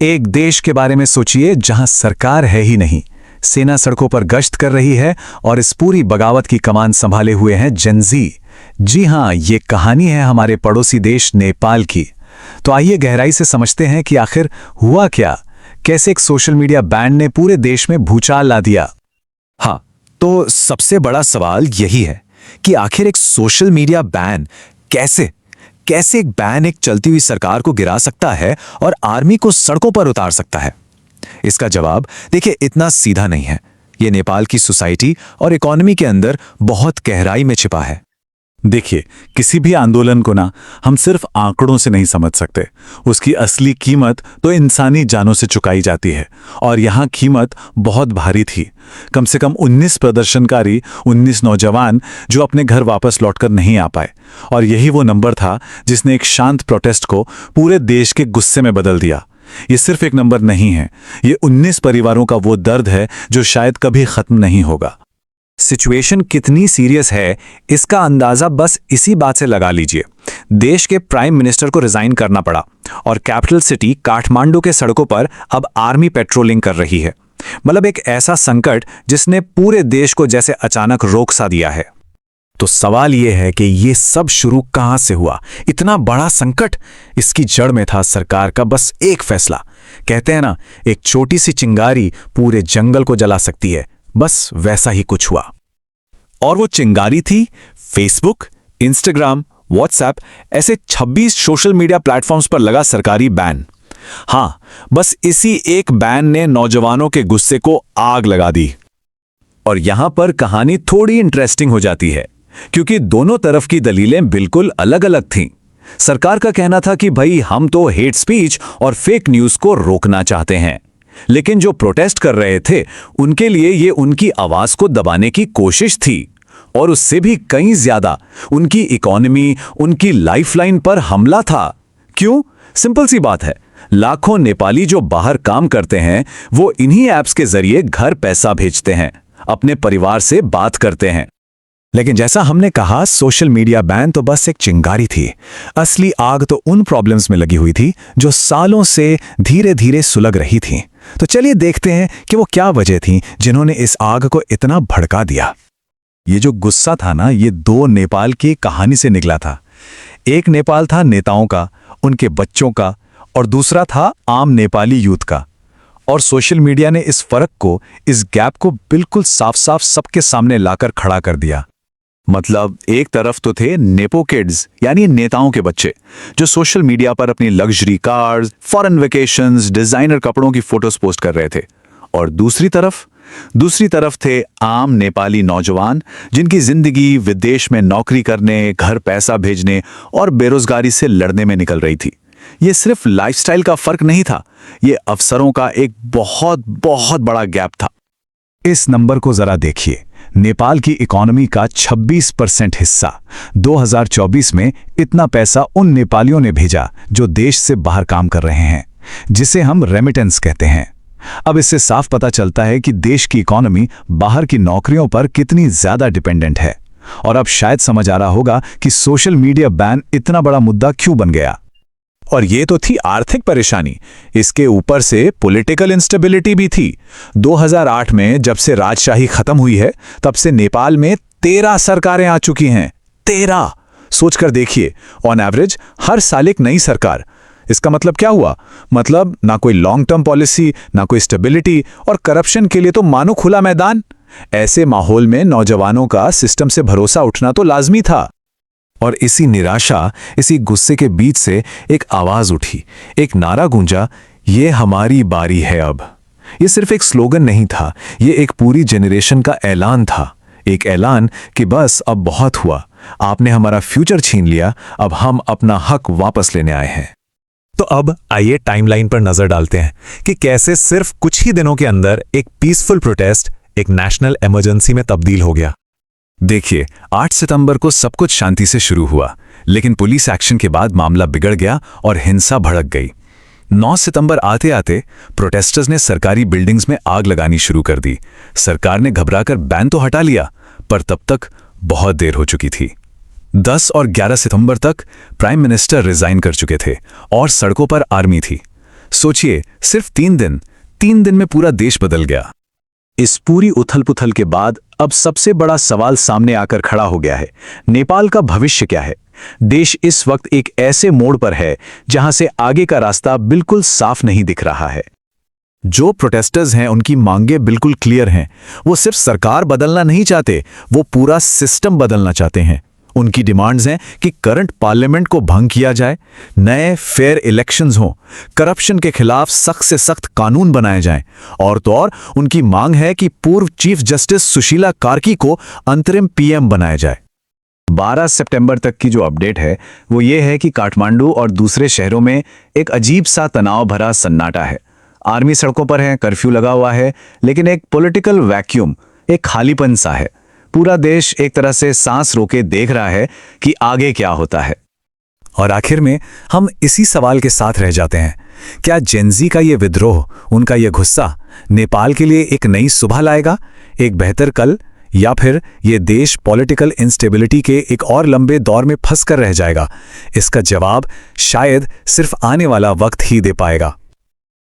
एक देश के बारे में सोचिए जहां सरकार है ही नहीं, सेना सड़कों पर गश्त कर रही है और इस पूरी बगावत की कमान संभाले हुए हैं जेनजी। जी हां, ये कहानी है हमारे पड़ोसी देश नेपाल की। तो आइए गहराई से समझते हैं कि आखिर हुआ क्या, कैसे एक सोशल मीडिया बैन ने पूरे देश में भूचाल ला दिया। हाँ, तो सबसे बड़ा सवाल यही है कि आखिर एक सोशल मीडिया बैन कैसे एक बैन एक चलती हुई सरकार को गिरा सकता है और आर्मी को सड़कों पर उतार सकता है। इसका जवाब देखिए इतना सीधा नहीं है। यह नेपाल की सोसाइटी और इकोनॉमी के अंदर बहुत गहराई में छिपा है। देखिए, किसी भी आंदोलन को ना हम सिर्फ आंकड़ों से नहीं समझ सकते। उसकी असली कीमत तो इंसानी जानों से चुकाई जाती है, और यहाँ कीमत बहुत भारी थी। कम से कम 19 प्रदर्शनकारी, 19 नौजवान जो अपने घर वापस लौटकर नहीं आ पाए। और यही वो नंबर था जिसने एक शांत प्रोटेस्ट को पूरे देश के गुस्से में बदल दिया। ये सिर्फ एक नंबर नहीं है, ये 19 परिवारों का वो दर्द है जो शायद कभी खत्म नहीं होगा। सिचुएशन कितनी सीरियस है इसका अंदाजा बस इसी बात से लगा लीजिए। देश के प्राइम मिनिस्टर को रिजाइन करना पड़ा और कैपिटल सिटी काठमांडू के सड़कों पर अब आर्मी पेट्रोलिंग कर रही है। मतलब एक ऐसा संकट जिसने पूरे देश को जैसे अचानक रोक सा दिया है। तो सवाल यह है कि ये सब शुरू कहां से हुआ? इतना बड़ा संकट, इसकी जड़ में था सरकार का बस एक फैसला। कहते हैं ना, एक छोटी सी चिंगारी पूरे जंगल को जला सकती है। बस वैसा ही कुछ हुआ। और वो चिंगारी थी फेसबुक, इंस्टाग्राम, व्हाट्सएप, ऐसे 26 सोशल मीडिया प्लेटफॉर्म्स पर लगा सरकारी बैन। हां, बस इसी एक बैन ने नौजवानों के गुस्से को आग लगा दी। और यहां पर कहानी थोड़ी इंटरेस्टिंग हो जाती है, क्योंकि दोनों तरफ की दलीलें बिल्कुल अलग अलग थीं। सरकार का कहना था कि भाई हम तो हेट स्पीच और फेक न्यूज को रोकना चाहते हैं, लेकिन जो प्रोटेस्ट कर रहे थे उनके लिए ये उनकी आवाज को दबाने की कोशिश थी, और उससे भी कहीं ज्यादा उनकी इकोनॉमी, उनकी लाइफलाइन पर हमला था। क्यों? सिंपल सी बात है, लाखों नेपाली जो बाहर काम करते हैं वो इन्हीं ऐप्स के जरिए घर पैसा भेजते हैं, अपने परिवार से बात करते हैं। लेकिन जैसा हमने कहा, सोशल मीडिया बैन तो बस एक चिंगारी थी। असली आग तो उन प्रॉब्लम्स में लगी हुई थी जो सालों से धीरे धीरे सुलग रही थी। तो चलिए देखते हैं कि वो क्या वजह थी जिन्होंने इस आग को इतना भड़का दिया। ये जो गुस्सा था ना, ये दो नेपाल की कहानी से निकला था। एक नेपाल था नेताओं का, उनके बच्चों का, और दूसरा था आम नेपाली यूथ का। और सोशल मीडिया ने इस फर्क को, इस गैप को बिल्कुल साफ साफ सबके सामने लाकर खड़ा कर दिया। मतलब एक तरफ तो थे नेपो किड्स, यानी नेताओं के बच्चे, जो सोशल मीडिया पर अपनी luxury cars, foreign vacations, designer कपड़ों की फोटोज पोस्ट कर रहे थे। और दूसरी तरफ थे आम नेपाली नौजवान, जिनकी जिंदगी विदेश में नौकरी करने, घर पैसा भेजने और बेरोजगारी से लड़ने में निकल रही थी। ये सिर्फ लाइफस्टाइल का फर्क नहीं था, ये अवसरों का एक बहुत बहुत बड़ा गैप था। इस नंबर को जरा देखिए। नेपाल की इकोनॉमी का 26% हिस्सा 2024 में इतना पैसा उन नेपालियों ने भेजा जो देश से बाहर काम कर रहे हैं, जिसे हम रेमिटेंस कहते हैं। अब इससे साफ पता चलता है कि देश की इकोनॉमी बाहर की नौकरियों पर कितनी ज्यादा डिपेंडेंट है। और अब शायद समझ आ रहा होगा कि सोशल मीडिया बैन इतना बड़ा मुद्दा क्यों बन गया। और ये तो थी आर्थिक परेशानी, इसके ऊपर से पॉलिटिकल इंस्टेबिलिटी भी थी। 2008 में जब से राजशाही खत्म हुई है, तब से नेपाल में 13 सरकारें आ चुकी हैं। 13! सोचकर देखिए, ऑन एवरेज हर साल एक नई सरकार। इसका मतलब क्या हुआ? मतलब ना कोई लॉन्ग टर्म पॉलिसी, ना कोई स्टेबिलिटी, और करप्शन के लिए तो मानो खुला मैदान। ऐसे माहौल में नौजवानों का सिस्टम से भरोसा उठना तो लाजमी था। और इसी निराशा, इसी गुस्से के बीच से एक आवाज उठी, एक नारा गूंजा, ये हमारी बारी है अब। ये सिर्फ एक स्लोगन नहीं था, ये एक पूरी जनरेशन का ऐलान था। एक ऐलान कि बस अब बहुत हुआ, आपने हमारा फ्यूचर छीन लिया, अब हम अपना हक वापस लेने आए हैं। तो अब आइए टाइमलाइन पर नजर डालते हैं कि कैसे सिर्फ कुछ ही दिनों के अंदर एक पीसफुल प्रोटेस्ट एक नेशनल इमरजेंसी में तब्दील हो गया। देखिए, 8 सितंबर को सब कुछ शांति से शुरू हुआ, लेकिन पुलिस एक्शन के बाद मामला बिगड़ गया और हिंसा भड़क गई। 9 सितंबर आते आते प्रोटेस्टर्स ने सरकारी बिल्डिंग्स में आग लगानी शुरू कर दी। सरकार ने घबराकर बैन तो हटा लिया, पर तब तक बहुत देर हो चुकी थी। 10 और 11 सितंबर तक प्राइम मिनिस्टर रिजाइन कर चुके थे और सड़कों पर आर्मी थी। सोचिए, सिर्फ 3 दिन में पूरा देश बदल गया। इस पूरी उथल-पुथल के बाद अब सबसे बड़ा सवाल सामने आकर खड़ा हो गया है। नेपाल का भविष्य क्या है? देश इस वक्त एक ऐसे मोड़ पर है जहां से आगे का रास्ता बिल्कुल साफ नहीं दिख रहा है। जो प्रोटेस्टर्स हैं उनकी मांगें बिल्कुल क्लियर हैं। वो सिर्फ सरकार बदलना नहीं चाहते, वो पूरा सिस्टम बदलना चाहते हैं। उनकी डिमांड्स हैं कि करंट पार्लियामेंट को भंग किया जाए, नए फेयर इलेक्शंस हों, करप्शन के खिलाफ सख्त से सख्त कानून बनाए जाएं, और तो और उनकी मांग है कि पूर्व चीफ जस्टिस सुशीला कार्की को अंतरिम पीएम बनाया जाए। 12 सितंबर तक की जो अपडेट है वो ये है कि काठमांडू और दूसरे शहरों में एक अजीब सा तनाव भरा सन्नाटा है। आर्मी सड़कों पर है, कर्फ्यू लगा हुआ है, लेकिन एक पॉलिटिकल वैक्यूम, एक खालीपन सा है। पूरा देश एक तरह से सांस रोके देख रहा है कि आगे क्या होता है। और आखिर में हम इसी सवाल के साथ रह जाते हैं, क्या जेनजी का ये विद्रोह, उनका ये गुस्सा नेपाल के लिए एक नई सुबह लाएगा, एक बेहतर कल, या फिर ये देश पॉलिटिकल इंस्टेबिलिटी के एक और लंबे दौर में फंस कर रह जाएगा? इसका जवाब शायद सिर्फ आने वाला वक्त ही दे पाएगा।